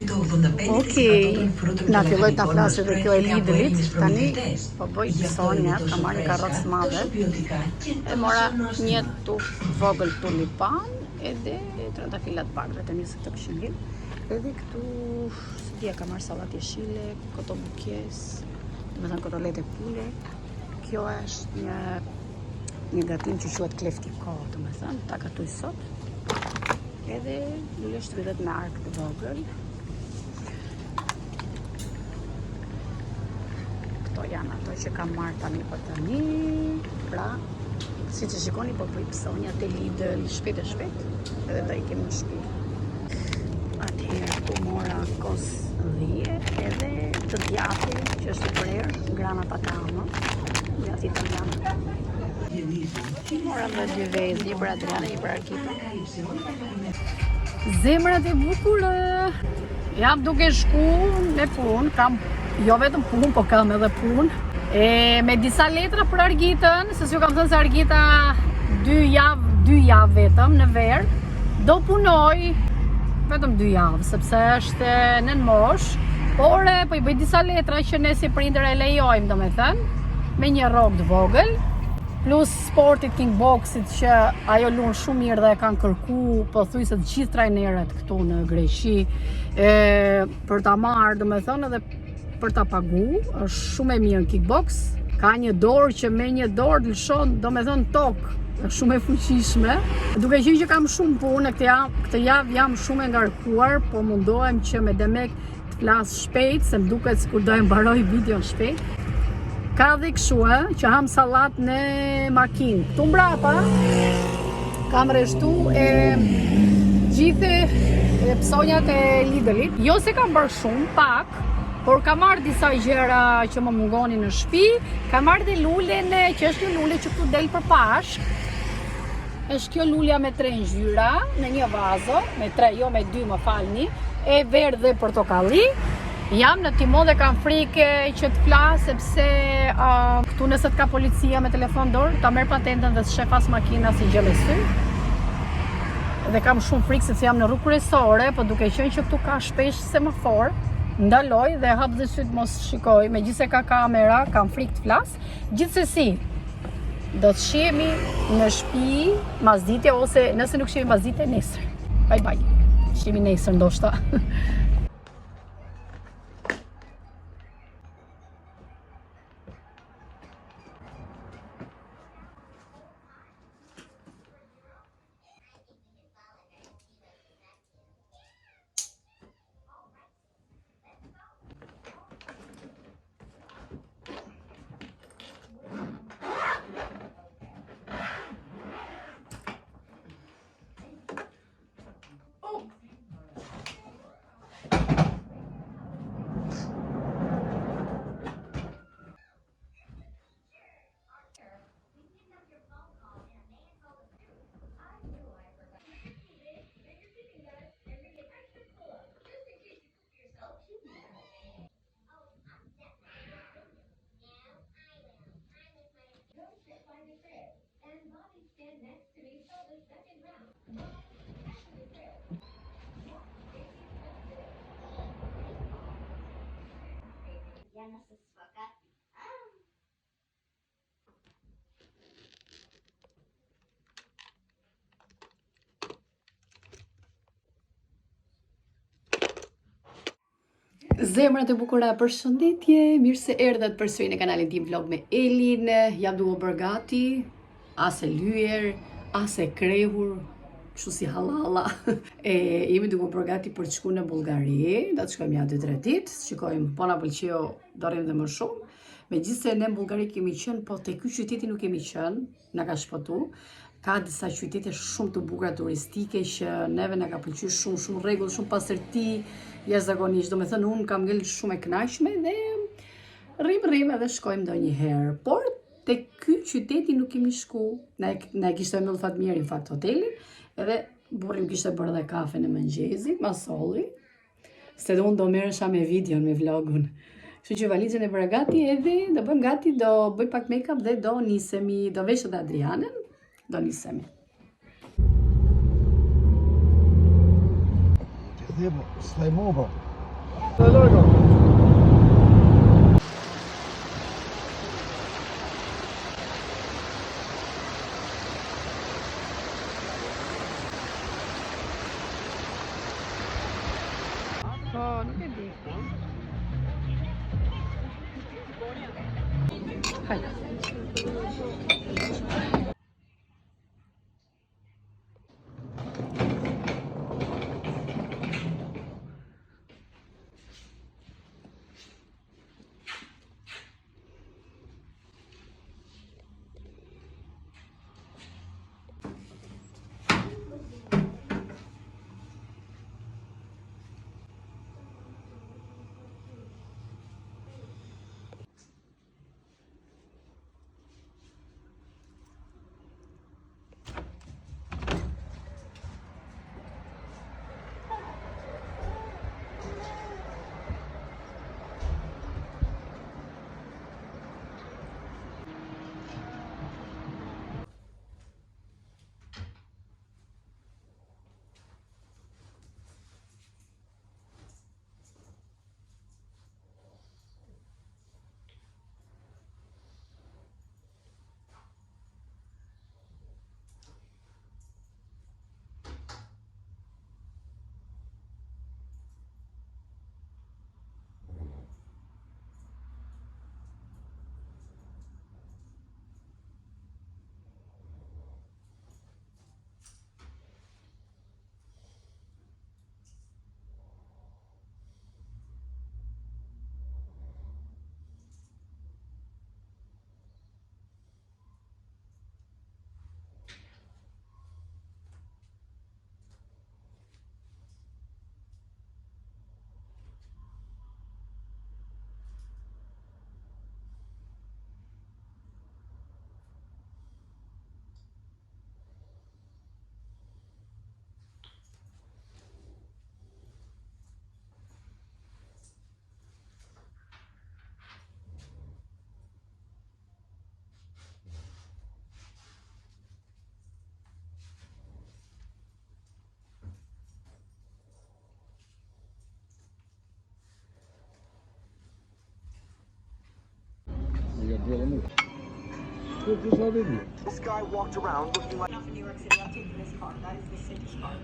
Okej, na filloj ta flasë dhe kjo e Lidlit, tani po bëj sonja, ka marrë një karrocë të madhe, e mora një tuf vogël tulipan, edhe 30 kg të bardhë të njësë të këshin lidh, edhe këtu, së dija ka marrë salat jeshile, këto bukjes, dhe me thënë këto lete pule, kjo është një gatim që quhet kleftiko, dhe me thënë, ta ka tuj sot, edhe lule shtrydhet me ark të vogël. Këto janë ato që kam marrë tani për tani, pra, si që shikoni po bëj pësonja të Lidl shpejt e shpejt, edhe do i kemi në shtëpi. Atëherë ku mora kos 10, edhe të djati që është prerë, grana patama, djati italian. Mora dhe 2 vezë, një për Adriana, një për Arkipa. Zemrat e bukura! Jam duke shku në punë, kam jo vetëm punë, po kam edhe punë. Me disa letra për Argitën, se si ju kam thënë se Argita 2 javë vetëm në verë, do punoj vetëm 2 javë, sepse është në mosh, por po i bëj disa letra që ne si prindër e lejojmë, do me thënë, me një rrogë të vogël, plus sportit kickboxit që ajo lunë shumë mirë dhe e kanë kërku pothuajse të gjithë trajnerët këtu në Greqi për ta marrë, do me thënë, edhe për ta pagu, është shumë e mirë në kickbox, ka një dorë që me një dorë lëshon, do me thënë tokë, është shumë e fuqishme. Duke qenë që kam shumë punë, këtë javë jam shumë e ngarkuar, po mundohem që me Demek të flas shpejt, se më duket sikur do e mbaroj videon shpejt. Ka dhe kështu, që ham sallat në makinë. Këtu mbrapa kam rreshtu gjithë pësonjat e Lidlit. Jo se kam bërë shumë, pak, por kam marrë disa gjëra që më mungoni në shtëpi, kam marrë dhe lulen, që është një lule që këtu del për Pashk. Është kjo lulja me 3 ngjyra në një vazo, me 3, jo me 2, më falni, e verdhë dhe portokalli. Jam në timon dhe kam frikë që të flas, sepse këtu nëse të ka policia me telefon dorë, ta merr patentën dhe të shef as makina si gjellë sy. Dhe kam shumë frikë sepse jam në rrugë kryesore, po duke qenë që këtu ka shpesh semafor, ndaloj dhe hap dhe syt mos shikoj, megjithëse ka kamera, kam frikë të flas. Gjithsesi, do të shihemi në shtëpi masdite, ose nëse nuk shihemi masdite, nesër. Bye bye. Shihemi nesër ndoshta. Zemrat e bukura, përshëndetje, mirë se erdhët përsëri në kanalin tim vlog me Elin. Jam duke bërë gati, as e lyer, as e krehur, kështu si hallalla. Jemi duke bërë gati për të shkuar në Bullgari, do të shkojmë ja 2-3 ditë, shikojmë, po na pëlqeu, do rrim dhe më shumë. Megjithëse ne në Bullgari kemi qenë, po te ky qyteti nuk kemi qenë, na ka shpëtu. Ka disa qytete shumë të bukura turistike që neve na ka pëlqyer shumë rregull, shumë pastërti, jashtëzakonisht. Domethënë unë kam ngel shumë e kënaqshme dhe rrim edhe shkojmë ndonjëherë. Por te ky qyteti nuk kemi shku. Na kishte mbyll Fatmiri në fakt hotelin, edhe burrim kishte bërë dhe kafe në mëngjesit, masolli. Se unë do merresha me videon, me vlogun. Kështu që valizën e bëra gati, edhe do bëjmë gati, do bëj pak make-up dhe do nisemi, do vesh edhe Adrianën. Do nisemi. Slajmova. Po, nuk e di. Hajde. This guy walked around looking like enough in New York City. I've taken this car. That is the city's car.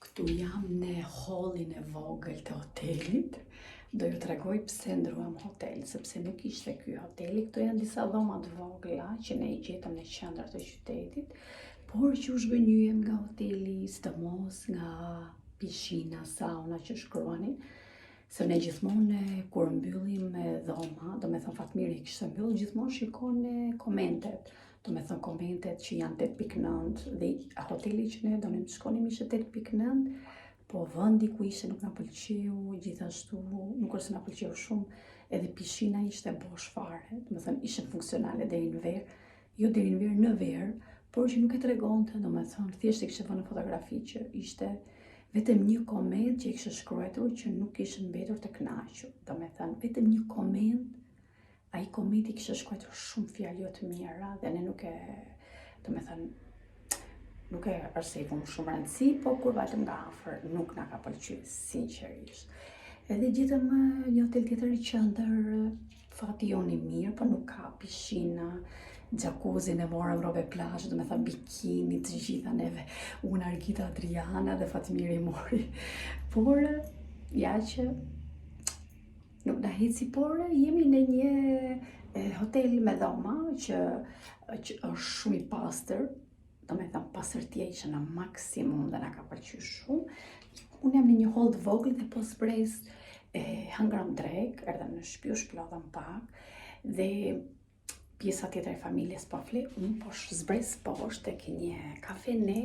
Këtu jam në hallin e vogël të hotelit. Do ju tregoj pse ndruam hotel, sepse nuk ishte ky hoteli. Këto janë disa dhoma të vogla që ne i gjetëm në qendër të qytetit, por që u zhgënjyem nga hoteli, sidomos nga pishina, sauna që shkruanin. Se ne gjithmonë kur mbyllim dhoma, do me thënë Fatmiri kishte mbyll, gjithmonë shikon komentet. Do me thënë komentet që janë 8.9 dhe hoteli që ne donim të shkonim ishte 8.9, po vendi ku ishte nuk na pëlqeu, gjithashtu nuk është se na pëlqeu shumë, edhe pishina ishte bosh fare, do me thënë ishte funksionale deri në verë, jo deri në verë, në verë, por që nuk e tregonte, do me thënë thjesht e kishte vënë fotografi që ishte vetëm një koment që i kishte shkruar që nuk ishte mbetur të kënaqur, do me thënë vetëm një koment. Ai komenti kishte shkruar shumë fjalë jo të mira dhe ne nuk e, do me thënë, nuk e arsejvëm shumë rëndësi, po kur valëm nga afër nuk na ka pëlqyer sinqerisht. Edhe gjetëm një hotel tjetër në qendër, fati joni mirë, po nuk ka pishina, Gjakuzin e morëm robe plazh, do me thënë bikini, të gjitha neve, unë Argita Adriana dhe Fatmiri mori. Por ja që nuk na hici, por jemi në një hotel me dhoma që është shumë i pastër, do me thënë pastërtia ishte në maksimum dhe na ka pëlqyer shumë. Unë jam në një hall të vogël dhe po zbres hëngrëm drek, erdhëm në shtëpi, u shpëlodhëm pak dhe pjesa tjetër e familjes po fle, unë po zbres poshtë tek një kafene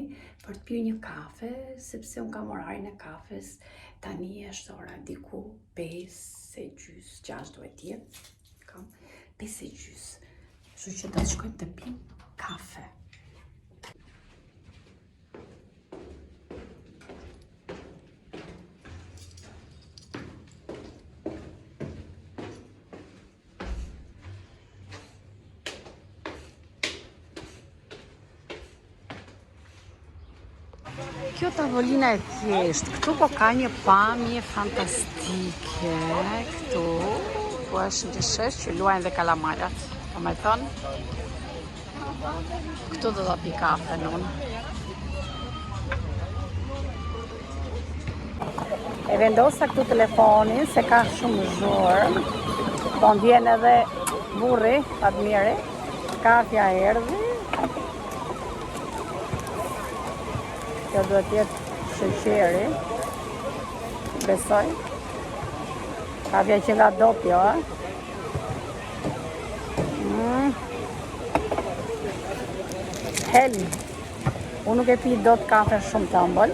për të pirë një kafe, sepse unë kam orarin e kafes, tani është ora diku 5:30, 6 duhet jetë, kam 5:30, kështu që do të shkojmë të pimë kafe. Kjo tavolina e thjeshtë, këtu po ka një pamje fantastike, këtu po është një shesh që luajnë dhe kalamarat, po me thonë, këtu do të pi kafe unë. E vendosa këtu telefonin se ka shumë zhurë, po ndjen edhe burri, Admiri, kafja erdhi. Kjo duhet jetë sheqeri, besoj. Kafja që nga dopjo, Heli, unë nuk e pi do të kafe shumë të ëmbël,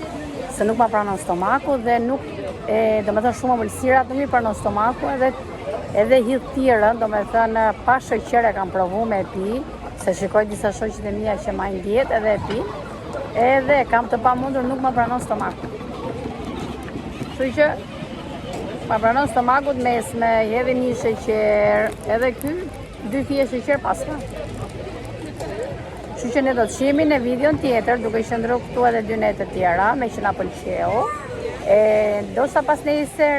se nuk ma pranon stomaku dhe nuk, do me thënë shumë ëmbëlsirat nuk mi pranon stomaku edhe hidh tjerën, do me thënë pa sheqer e kam provu me pi, se shikoj disa shoqet e mia që majnë dietë edhe e pi. Edhe kam të pamundur nuk ma pranon stomaku. Kështu që ma pranon stomakut mesme, hedhi një sheqer, edhe ky 2 fije sheqer paska. Kështu që ne do të shihemi në videon tjetër, duke qëndruar këtu edhe 2 net të tjera, me që na pëlqeu. Do sa pas nesër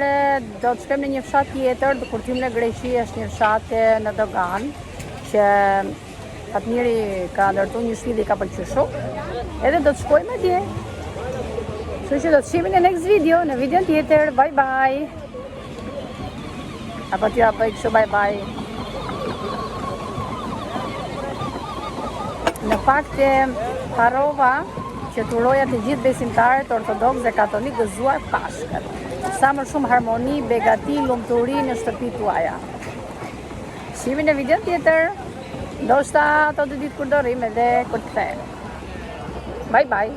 do të shkojmë në një fshat tjetër, kur tim në Greqi është një fshat në Dogan, që Fatmiri ka ndërtu një shtëpi dhe i ka pëlqyer shumë. Edhe do të shkojmë atje. Kështu që do të shihemi në next video, në videon tjetër. Bye bye. Apo ti apo i kështu bye bye. Në fakt harrova që të uroja të gjithë besimtarët ortodoks dhe katolik gëzuar Pashkën. Sa më shumë harmoni, begati, lumturi në shtëpitë tuaja. Shihemi në videon tjetër. Ndoshta ato të ditë kur do rrim edhe kur të kthehem. Bye bye.